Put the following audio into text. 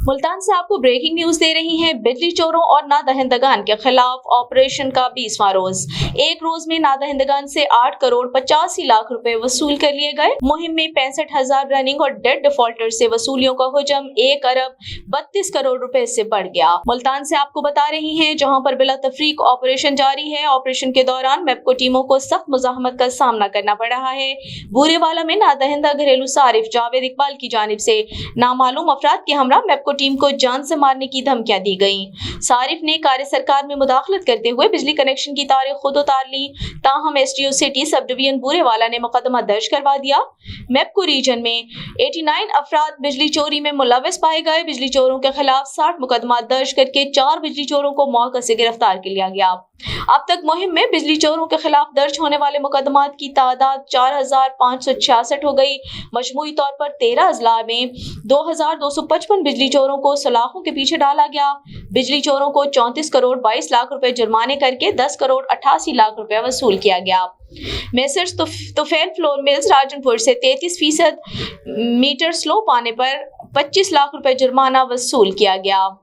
मुल्तान से आपको breaking news दे रही हैं। बिजली चोरों और नादहिंदगान के खिलाफ ऑपरेशन का 20वां रोज। एक रोज में नादहिंदगान से 8 करोड़ 85 लाख रुपए वसूल कर लिए गए। मुहिम में 65,000 रनिंग और डेड डिफॉल्टर से वसूलियों का हुजम 1 अरब 32 करोड़ रुपए से बढ़ गया। मुल्तान से आपको बता रही हैं, जहां पर बिला तफरीक ऑपरेशन जारी है। ऑपरेशन के दौरान मेपको टीमों को सख्त मुजाहमत का सामना करना पड़ रहा है। बूरेवाला में नादहिंदा घरेलू सारिफ जावेद इकबाल की जानिब से नामालूम अफराद के हमरा मेपको टीम को जान से मारने की धमकियां दी गईं। सारिफ ने कार्य सरकार में मुदाखलत करते हुए बिजली कनेक्शन की तारें खुद उतार ली। ताहम STO city subdivision Burewala ने मुकदमा दर्ज करवा दिया। मेपको रीजन में 89 अफराद बिजली चोरी में मुलविस पाए गए। बिजली चोरों के खिलाफ 60 मुकदमा दर्ज करके 4 बिजली चोरों को मौके से गिरफ्तार कर लिया गया। अब तक मुहिम में बिजली चोरों के खिलाफ दर्ज होने वाले मुकदमात की तादाद 4,566 हो गई। मजमूई तौर पर 13 अजला में 2,255 बिजली चोरों को सलाखों के पीछे डाला गया। बिजली चोरों को 34 करोड़ 22 लाख रुपए जुर्माने करके 10 करोड़ 88 लाख रुपए वसूल किया गया। Messrs Tufail flour mills Rajanpur से 33% मीटर स्लो पाने पर 25 लाख रुपए जुर्माना वसूल किया गया।